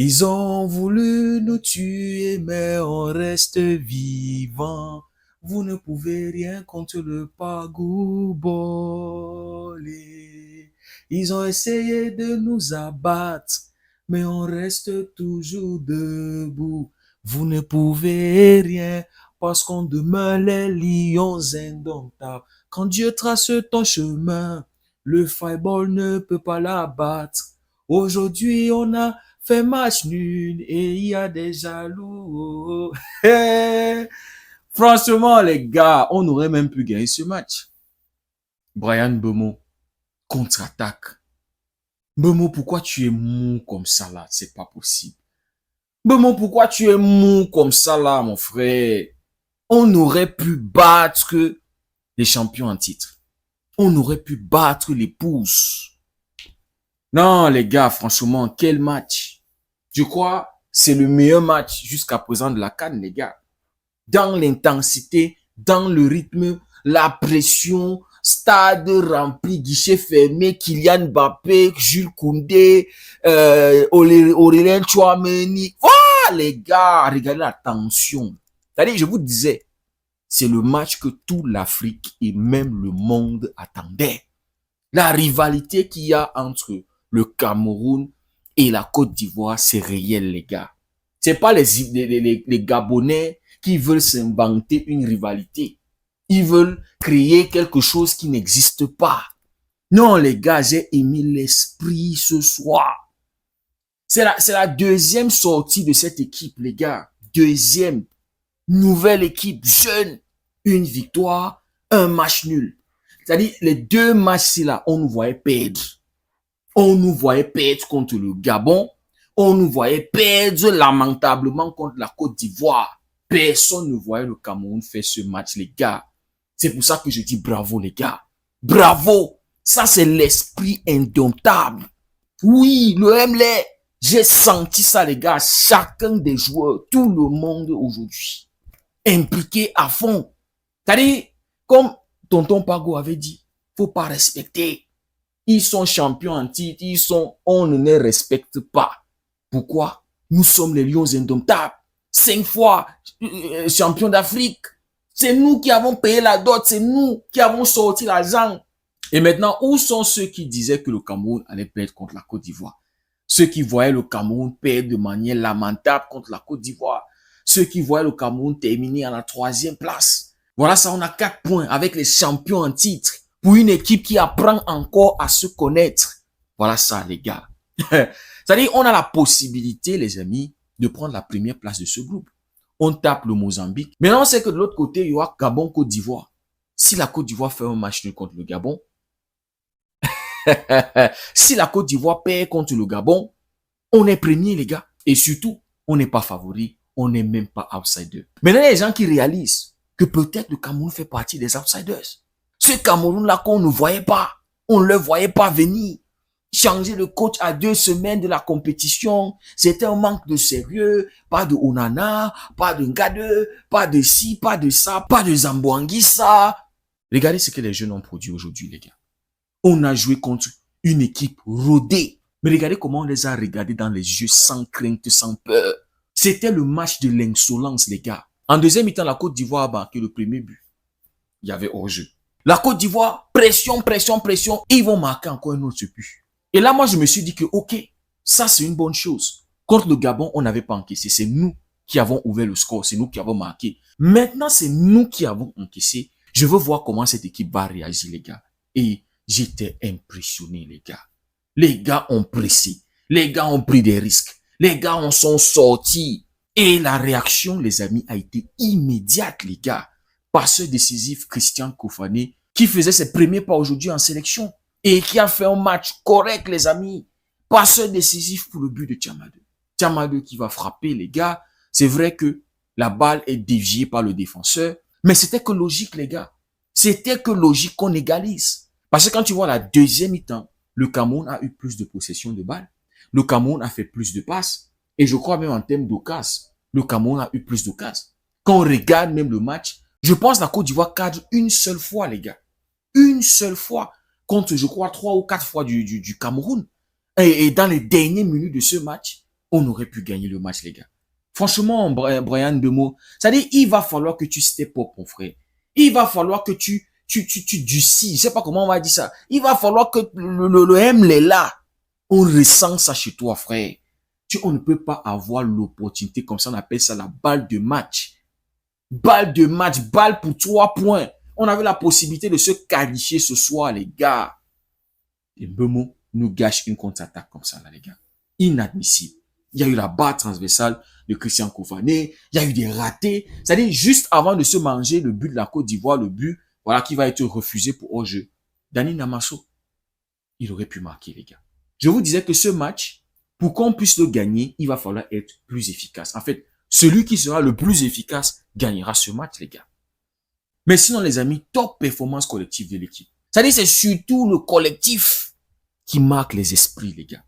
Ils ont voulu nous tuer, mais on reste vivant. Vous ne pouvez rien contre le Pagoubole. Ils ont essayé de nous abattre, mais on reste toujours debout. Vous ne pouvez rien parce qu'on demeure les lions indomptables. Quand Dieu trace ton chemin, le fireball ne peut pas l'abattre. Aujourd'hui, on a fait match nul et il y a des jaloux. Franchement, les gars, on aurait même pu gagner ce match. Brian Bemo, contre-attaque. Bemo, pourquoi tu es mou comme ça là? C'est pas possible. Bemo, pourquoi tu es mou comme ça là, mon frère? On aurait pu battre les champions en titre. On aurait pu battre les pousses. Non, les gars, franchement, quel match. Je crois c'est le meilleur match jusqu'à présent de la CAN, les gars. Dans l'intensité, dans le rythme, la pression, stade rempli, guichet fermé, Kylian Mbappé, Jules Koundé, Aurélien Tchouameni. Oh, les gars, regardez la tension. C'est-à-dire, je vous disais, c'est le match que toute l'Afrique et même le monde attendait. La rivalité qu'il y a entre le Cameroun et la Côte d'Ivoire, c'est réel, les gars. C'est pas les Gabonais qui veulent s'inventer une rivalité. Ils veulent créer quelque chose qui n'existe pas. Non, les gars, j'ai aimé l'esprit ce soir. C'est la deuxième sortie de cette équipe, les gars. Deuxième. Nouvelle équipe, jeune. Une victoire, un match nul. C'est-à-dire, les deux matchs là, on nous voyait perdre. On nous voyait perdre contre le Gabon. On nous voyait perdre lamentablement contre la Côte d'Ivoire. Personne ne voyait le Cameroun faire ce match, les gars. C'est pour ça que je dis bravo, les gars. Bravo. Ça, c'est l'esprit indomptable. Oui, le MLE. J'ai senti ça, les gars. Chacun des joueurs, tout le monde aujourd'hui, impliqué à fond. C'est-à-dire, comme Tonton Pago avait dit, faut pas respecter. Ils sont champions en titre, on ne les respecte pas. Pourquoi? Nous sommes les lions indomptables. 5 fois champions d'Afrique. C'est nous qui avons payé la dot, c'est nous qui avons sorti l'argent. Et maintenant, où sont ceux qui disaient que le Cameroun allait perdre contre la Côte d'Ivoire? Ceux qui voyaient le Cameroun perdre de manière lamentable contre la Côte d'Ivoire. Ceux qui voyaient le Cameroun terminer à la 3e place. Voilà ça, on a 4 points avec les champions en titre. Pour une équipe qui apprend encore à se connaître. Voilà ça, les gars. C'est-à-dire, on a la possibilité, les amis, de prendre la première place de ce groupe. On tape le Mozambique. Maintenant, on sait que de l'autre côté, il y aura Gabon-Côte d'Ivoire. Si la Côte d'Ivoire fait un match nul contre le Gabon, si la Côte d'Ivoire perd contre le Gabon, on est premier, les gars. Et surtout, on n'est pas favori. On n'est même pas outsider. Maintenant, il y a des gens qui réalisent que peut-être le Cameroun fait partie des outsiders. Ce Cameroun-là qu'on ne voyait pas, on ne le voyait pas venir. Changer le coach à 2 semaines de la compétition, c'était un manque de sérieux. Pas de Onana, pas de Ngade, pas de ci, pas de ça, pas de Zamboanguissa. Regardez ce que les jeunes ont produit aujourd'hui, les gars. On a joué contre une équipe rodée. Mais regardez comment on les a regardés dans les yeux sans crainte, sans peur. C'était le match de l'insolence, les gars. En deuxième mi-temps, la Côte d'Ivoire a marqué le premier but. Il y avait hors-jeu. La Côte d'Ivoire, pression, pression, pression. Ils vont marquer encore un autre but. Et là, moi, je me suis dit que, ok, ça, c'est une bonne chose. Contre le Gabon, on n'avait pas encaissé. C'est nous qui avons ouvert le score. C'est nous qui avons marqué. Maintenant, c'est nous qui avons encaissé. Je veux voir comment cette équipe va réagir, les gars. Et j'étais impressionné, les gars. Les gars ont pressé. Les gars ont pris des risques. Les gars en sont sortis. Et la réaction, les amis, a été immédiate, les gars. Passeur décisif Christian Kofané, qui faisait ses premiers pas aujourd'hui en sélection et qui a fait un match correct, les amis. Passeur décisif pour le but de Tchamadeu. Tchamadeu qui va frapper, les gars. C'est vrai que la balle est déviée par le défenseur, mais c'était que logique, les gars. C'était que logique qu'on égalise. Parce que quand tu vois la deuxième mi-temps, le Cameroun a eu plus de possession de balle. Le Cameroun a fait plus de passes. Et je crois même en termes d'occasion, le Cameroun a eu plus d'occasions. Quand on regarde même le match, je pense que la Côte d'Ivoire cadre une seule fois, les gars. Une seule fois. Contre, je crois, 3 ou 4 fois du Cameroun. Et dans les dernières minutes de ce match, on aurait pu gagner le match, les gars. Franchement, Bryan Mbeumo, c'est-à-dire, il va falloir que tu step up, mon frère. Il va falloir que tu ducis. Je sais pas comment on va dire ça. Il va falloir que le M est là. On ressent ça chez toi, frère. On ne peut pas avoir l'opportunité, comme ça on appelle ça la balle de match. Balle de match, balle pour 3 points. On avait la possibilité de se qualifier ce soir, les gars. Et Mbeumo nous gâche une contre-attaque comme ça, là, les gars. Inadmissible. Il y a eu la barre transversale de Christian Kofané. Il y a eu des ratés. C'est-à-dire, juste avant de se manger le but de la Côte d'Ivoire, le but, voilà, qui va être refusé pour hors-jeu. Dani Namasso, il aurait pu marquer, les gars. Je vous disais que ce match, pour qu'on puisse le gagner, il va falloir être plus efficace. En fait, celui qui sera le plus efficace gagnera ce match, les gars. Mais sinon, les amis, top performance collective de l'équipe. C'est-à-dire, c'est surtout le collectif qui marque les esprits, les gars.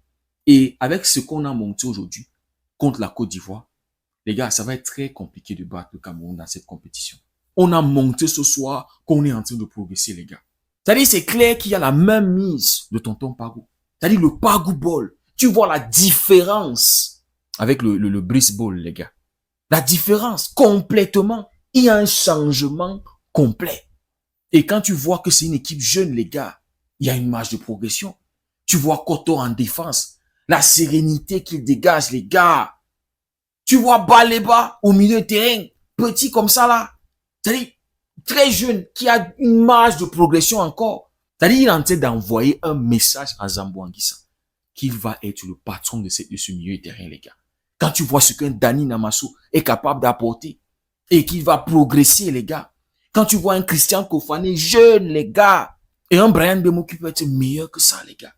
Et avec ce qu'on a monté aujourd'hui contre la Côte d'Ivoire, les gars, ça va être très compliqué de battre le Cameroun dans cette compétition. On a monté ce soir qu'on est en train de progresser, les gars. C'est-à-dire, c'est clair qu'il y a la même mise de tonton Pagou. C'est-à-dire, le Pagou Ball. Tu vois la différence avec le Brice Ball, les gars. La différence, complètement. Il y a un changement complet. Et quand tu vois que c'est une équipe jeune, les gars, il y a une marge de progression. Tu vois Koto en défense. La sérénité qu'il dégage, les gars. Tu vois Baleba au milieu de terrain. Petit comme ça, là. C'est-à-dire, très jeune, qui a une marge de progression encore. C'est-à-dire, il est en train d'envoyer un message à Zambo Anguissa qu'il va être le patron de ce milieu de terrain, les gars. Quand tu vois ce qu'un Dani Namasso est capable d'apporter et qu'il va progresser, les gars. Quand tu vois un Christian Kofané jeune, les gars, et un Bryan Mbeumo qui peut être meilleur que ça, les gars.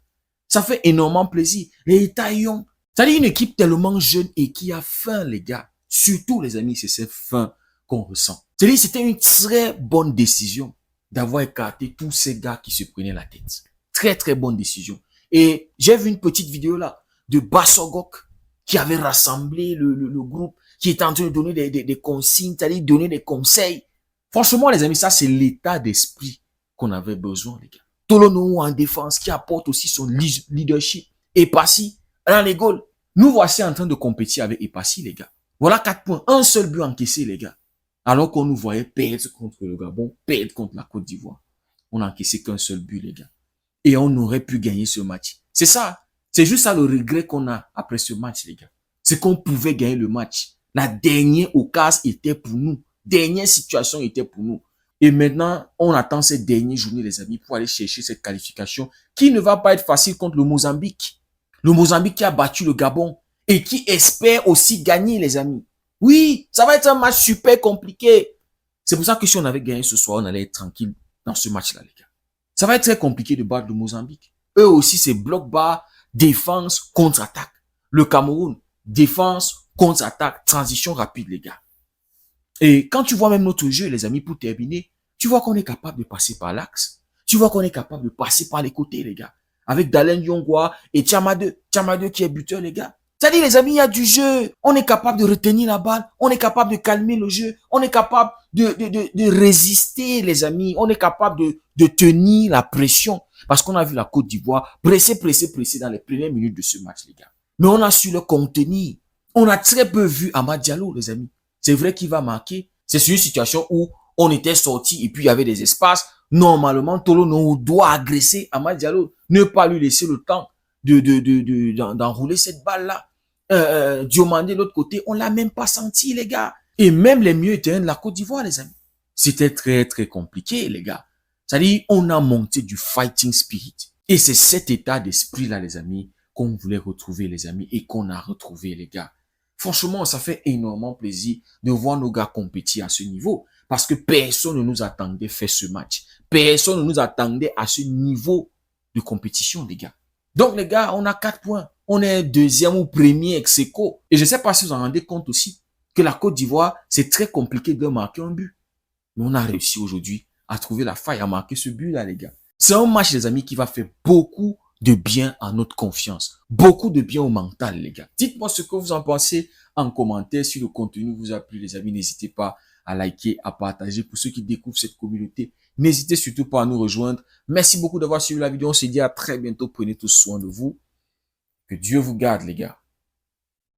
Ça fait énormément plaisir. Les taillons. C'est-à-dire une équipe tellement jeune et qui a faim, les gars. Surtout, les amis, c'est cette faim qu'on ressent. C'est-à-dire c'était une très bonne décision d'avoir écarté tous ces gars qui se prenaient la tête. Très, très bonne décision. Et j'ai vu une petite vidéo là de Bassogok qui avait rassemblé le groupe, qui était en train de donner des consignes, c'est-à-dire donner des conseils. Franchement, les amis, ça, c'est l'état d'esprit qu'on avait besoin, les gars. Tolonou en défense, qui apporte aussi son leadership. Epassi, dans les goals. Nous voici en train de compétir avec Epassi, les gars. Voilà 4 points. Un seul but encaissé, les gars. Alors qu'on nous voyait perdre contre le Gabon, perdre contre la Côte d'Ivoire. On n'a encaissé qu'un seul but, les gars. Et on aurait pu gagner ce match. C'est ça. C'est juste ça le regret qu'on a après ce match, les gars. C'est qu'on pouvait gagner le match. La dernière occasion était pour nous. Dernière situation était pour nous. Et maintenant, on attend cette dernière journée, les amis, pour aller chercher cette qualification qui ne va pas être facile contre le Mozambique. Le Mozambique qui a battu le Gabon et qui espère aussi gagner, les amis. Oui, ça va être un match super compliqué. C'est pour ça que si on avait gagné ce soir, on allait être tranquille dans ce match-là, les gars. Ça va être très compliqué de battre le Mozambique. Eux aussi, c'est bloc bas, défense, contre-attaque. Le Cameroun, défense, contre-attaque, transition rapide, les gars. Et quand tu vois même notre jeu, les amis, pour terminer, tu vois qu'on est capable de passer par l'axe. Tu vois qu'on est capable de passer par les côtés, les gars. Avec Dalen Yongwa et Tchamadeu. Tchamadeu qui est buteur, les gars. C'est-à-dire, les amis, il y a du jeu. On est capable de retenir la balle. On est capable de calmer le jeu. On est capable de résister, les amis. On est capable de tenir la pression. Parce qu'on a vu la Côte d'Ivoire presser dans les premières minutes de ce match, les gars. Mais on a su le contenir. On a très peu vu Amad Diallo, les amis. C'est vrai qu'il va marquer. C'est sur une situation où on était sorti et puis il y avait des espaces. Normalement, Tolo doit agresser Amad Diallo. Ne pas lui laisser le temps d'enrouler cette balle-là. Diomandé de l'autre côté, on l'a même pas senti, les gars. Et même les mieux terrains de la Côte d'Ivoire, les amis. C'était très, très compliqué, les gars. C'est-à-dire, on a monté du fighting spirit. Et c'est cet état d'esprit-là, les amis, qu'on voulait retrouver, les amis, et qu'on a retrouvé, les gars. Franchement, ça fait énormément plaisir de voir nos gars compétir à ce niveau. Parce que personne ne nous attendait faire ce match. Personne ne nous attendait à ce niveau de compétition, les gars. Donc, les gars, on a 4 points. On est deuxième ou premier ex-aequo. Et je ne sais pas si vous en rendez compte aussi que la Côte d'Ivoire, c'est très compliqué de marquer un but. Mais on a réussi aujourd'hui à trouver la faille à marquer ce but-là, les gars. C'est un match, les amis, qui va faire beaucoup de bien à notre confiance. Beaucoup de bien au mental, les gars. Dites-moi ce que vous en pensez en commentaire. Si le contenu vous a plu, les amis, n'hésitez pas à liker, à partager. Pour ceux qui découvrent cette communauté, n'hésitez surtout pas à nous rejoindre. Merci beaucoup d'avoir suivi la vidéo. On se dit à très bientôt. Prenez tous soin de vous. Que Dieu vous garde, les gars.